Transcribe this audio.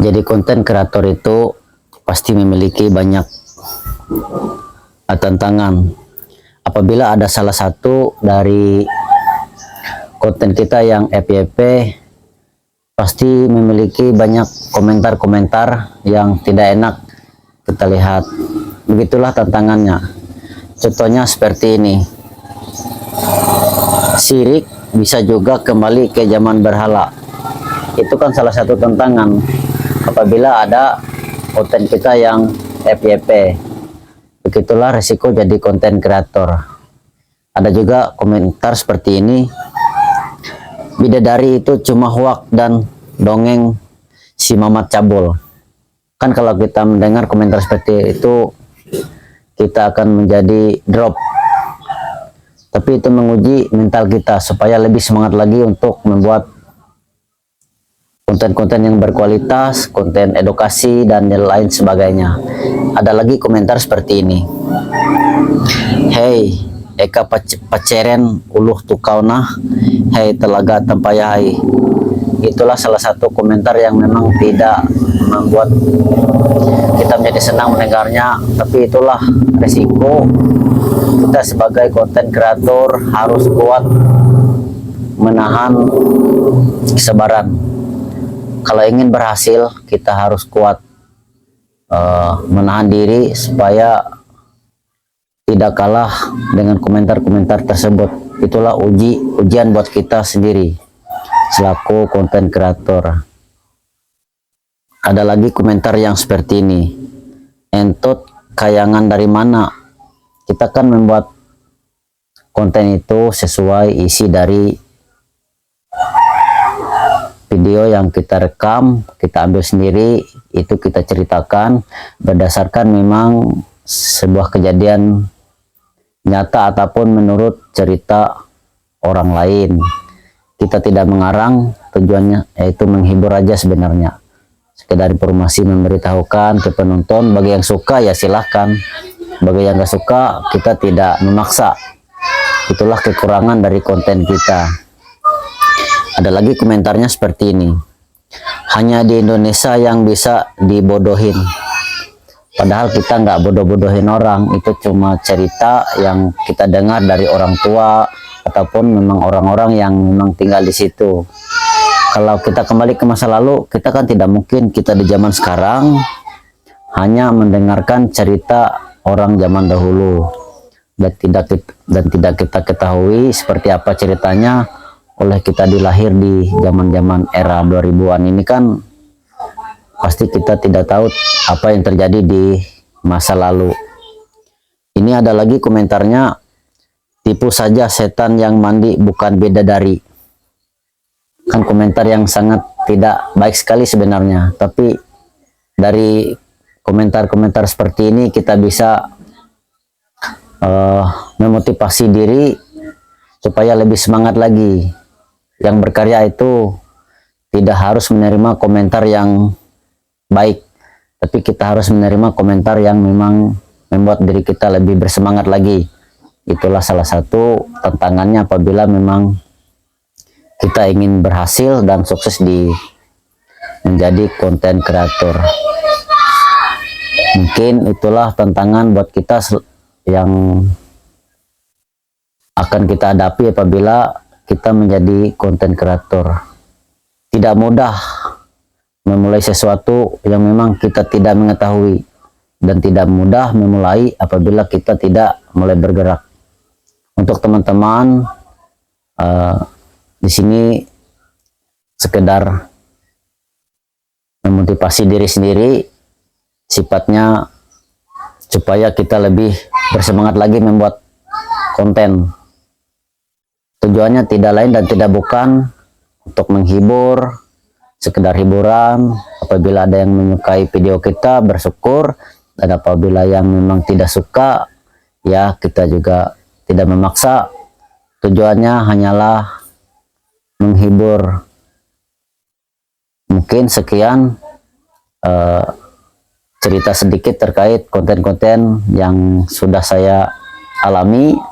Jadi konten kreator itu pasti memiliki banyak tantangan. Apabila ada salah satu dari konten kita yang FYP, pasti memiliki banyak komentar-komentar yang tidak enak kita lihat. Begitulah tantangannya. Contohnya seperti ini. Syirik bisa juga kembali ke zaman berhala. Itu kan salah satu tantangan apabila ada konten kita yang FYP. Begitulah resiko jadi konten kreator. Ada juga komentar seperti ini. Bidadari itu cuma hoak dan dongeng si Mamat Cabul. Kan kalau kita mendengar komentar seperti itu, kita akan menjadi drop. Tapi itu menguji mental kita supaya lebih semangat lagi untuk membuat konten-konten yang berkualitas, konten edukasi, dan lain sebagainya. Ada lagi komentar seperti ini. Hei, Eka paceren uluh tukau nah, hei telaga tempayai. Itulah salah satu komentar yang memang tidak membuat kita menjadi senang mendengarnya. Tapi itulah resiko kita sebagai konten kreator, harus kuat menahan kesabaran. Kalau ingin berhasil, kita harus kuat menahan diri supaya tidak kalah dengan komentar-komentar tersebut. Itulah ujian buat kita sendiri selaku konten kreator. Ada lagi komentar yang seperti ini. Entot kayangan dari mana? Kita kan membuat konten itu sesuai isi dari video yang kita rekam, kita ambil sendiri, itu kita ceritakan berdasarkan memang sebuah kejadian nyata ataupun menurut cerita orang lain. Kita tidak mengarang, tujuannya yaitu menghibur aja sebenarnya. Sekedar informasi, memberitahukan ke penonton. Bagi yang suka ya silahkan, bagi yang gak suka kita tidak memaksa. Itulah kekurangan dari konten kita. Ada lagi komentarnya seperti ini. Hanya di Indonesia yang bisa dibodohin. Padahal kita nggak bodoh-bodohin orang. Itu cuma cerita yang kita dengar dari orang tua ataupun memang orang-orang yang memang tinggal di situ. Kalau kita kembali ke masa lalu, kita kan tidak mungkin kita di zaman sekarang hanya mendengarkan cerita orang zaman dahulu dan tidak kita ketahui seperti apa ceritanya oleh kita dilahir di zaman-zaman era 2000-an ini. Kan pasti kita tidak tahu apa yang terjadi di masa lalu. Ini ada lagi komentarnya, tipu saja setan yang mandi bukan bidadari. Kan komentar yang sangat tidak baik sekali sebenarnya, tapi dari komentar-komentar seperti ini kita bisa memotivasi diri supaya lebih semangat lagi. Yang berkarya itu tidak harus menerima komentar yang baik, tapi kita harus menerima komentar yang memang membuat diri kita lebih bersemangat lagi. Itulah salah satu tantangannya apabila memang kita ingin berhasil dan sukses di menjadi konten kreator. Mungkin itulah tantangan buat kita yang akan kita hadapi apabila kita menjadi konten kreator. Tidak mudah memulai sesuatu yang memang kita tidak mengetahui, dan tidak mudah memulai apabila kita tidak mulai bergerak. Untuk teman-teman di sini sekedar memotivasi diri sendiri, sifatnya supaya kita lebih bersemangat lagi membuat konten. Tujuannya tidak lain dan tidak bukan untuk menghibur, sekedar hiburan. Apabila ada yang menyukai video kita, bersyukur, dan apabila yang memang tidak suka, ya kita juga tidak memaksa. Tujuannya hanyalah menghibur. Mungkin sekian cerita sedikit terkait konten-konten yang sudah saya alami.